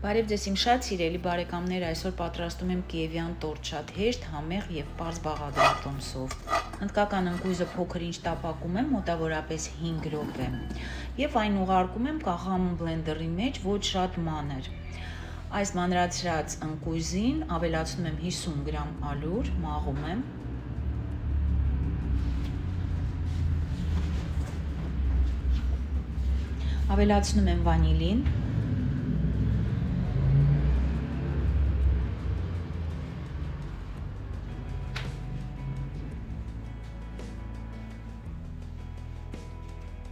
Բարև ձեզ իմ շատ սիրելի բարեկամներ, այսօր պատրաստում եմ կիևյան տորտ, շատ հեշտ, համեղ եւ պարզ բաղադրատոմսով։ Հնդկական ընկույզը փոքր-ինչ տապակում եմ, մոտավորապես 5 րոպե։ Եվ այն ուղարկում եմ կաղամու բլենդերի մեջ, ոչ շատ մանր։ Այս մանրացրած ընկույզին ավելացնում եմ 50 գրամ ալյուր, մաղում եմ։ Ավելացնում եմ վանիլին։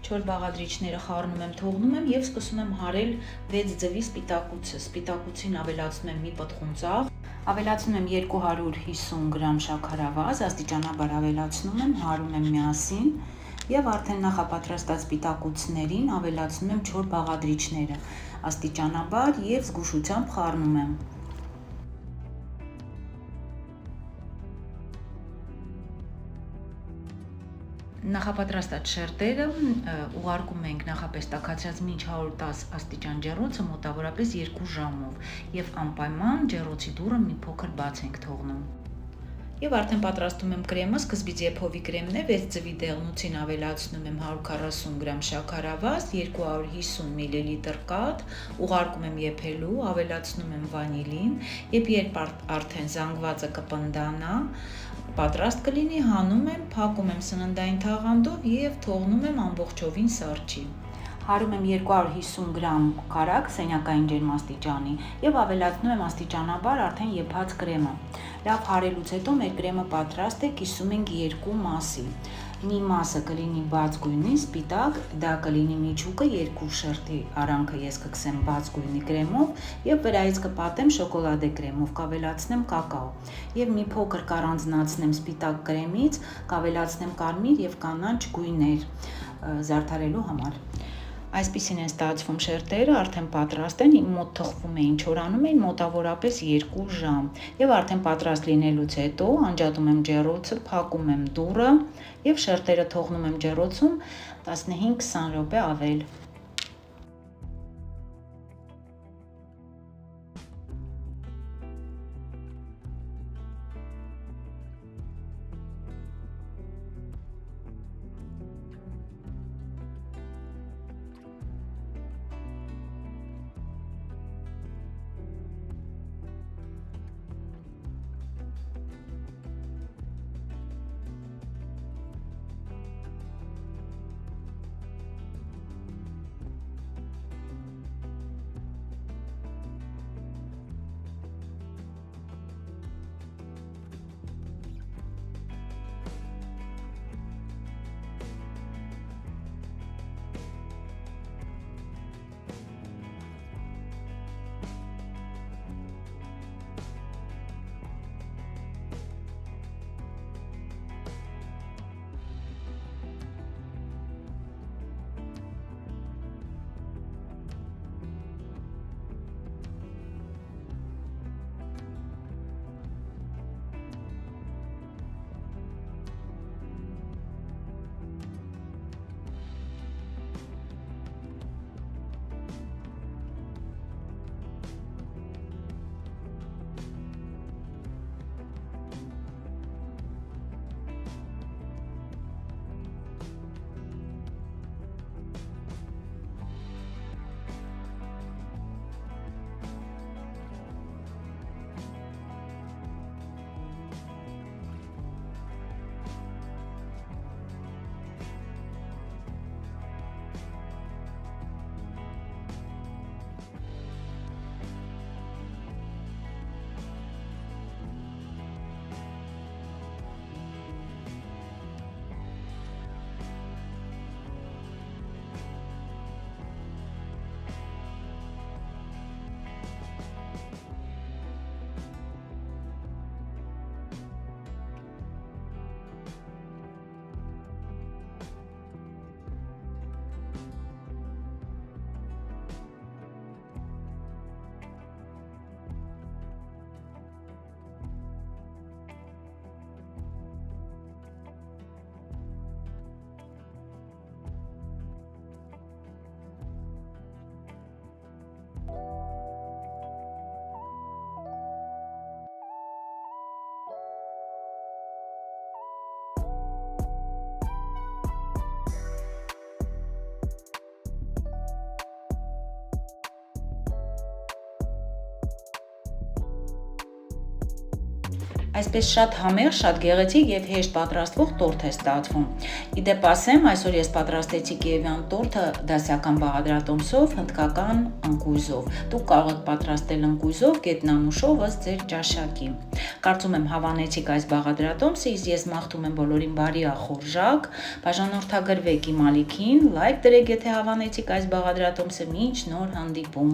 Չոր բաղադրիչները խառնում եմ, թողնում եմ եւ սկսում եմ հարել 6 ձվի սպիտակուցը։ Սպիտակուցին ավելացնում եմ մի պտղուն ծաղ, ավելացնում եմ 250 գրամ շաքարավազ, աստիճանաբար ավելացնում եմ, հարում եմ միասին եւ արդեն նախապատրաստած սպիտակուցներին ավելացնում եմ չոր բաղադրիչները, աստիճանաբար եւ զգուշությամբ խառնում եմ։ Նախապատրաստած շերտերը ուղարկում ենք նախապես տաքացրած մինչ 110 աստիճան ջեռոցը մոտավորապես 2 ժամով եւ անպայման ջեռոցի դուռը մի փոքր բաց ենք թողնում։ Եվ արդեն պատրաստում եմ կրեմը, սկզբից եփովի կրեմն է, 6 ձվի դեղնուցին ավելացնում եմ 140 գրամ շաքարավազ, 250 մլ կաթ, ուղարկում եմ եփելու, ավելացնում եմ վանիլին, եւ երբ արդեն զանգվածը կպնդանա, պատրաստ կլինի, հանում եմ, փակում եմ սննդային թաղանթով եւ թողնում եմ ամբողջովին սառչի։ Հարում եմ 250 գրամ կարագ սենյակային ջերմաստիճանի եւ ավելացնում եմ աստիճանաբար արդեն եփած կրեմը։ Լավ հարելուց հետո մեր կրեմը պատրաստ է, կիսում ենք 2 մասի։ Մի մասը կլինի բաց գույնի, սպիտակ, դա կլինի միջուկը, 2 շերտի արանքը ես կքսեմ բաց գույնի կրեմով եւ վրայից կպատեմ շոկոլադե կրեմով, կավելացնեմ կակաո եւ մի փոքր կառանձնացնեմ սպիտակ կրեմից, կավելացնեմ կարմիր եւ կանաչ գույներ զարդարելու համար։ Այսպիսին են ստացվում շերտերը, արդեն պատրաստ են, իմ մոտ թխվում էին, չորանում էին մոտավորապես 2 ժամ։ Եվ արդեն պատրաստ լինելուց հետո անջատում եմ ջեռոցը, փակում եմ դուռը եւ շերտերը թողնում եմ ջեռոցում 15-20 րոպե ավել։ Այսպես շատ համեղ, շատ գեղեցիկ եւ հեշտ պատրաստվող տորթ է ստացվում։ Իդեպ ասեմ, այսօր ես պատրաստեցի կիևյան տորթը դասական բաղադրատոմսով, հնդկական ընկույզով։ Դուք կարող եք պատրաստել ընկույզով, գետնանուշով ըստ ձեր ճաշակի։ Կարծում եմ հավանեցիք այս բաղադրատոմսը, իսկ ես մաղթում եմ բոլորին բարի ախորժակ, բաժանորդագրվեք իմ ալիքին, լայք դրեք, եթե հավանեցիք այս բաղադրատոմսը, մինչ նոր հանդիպում։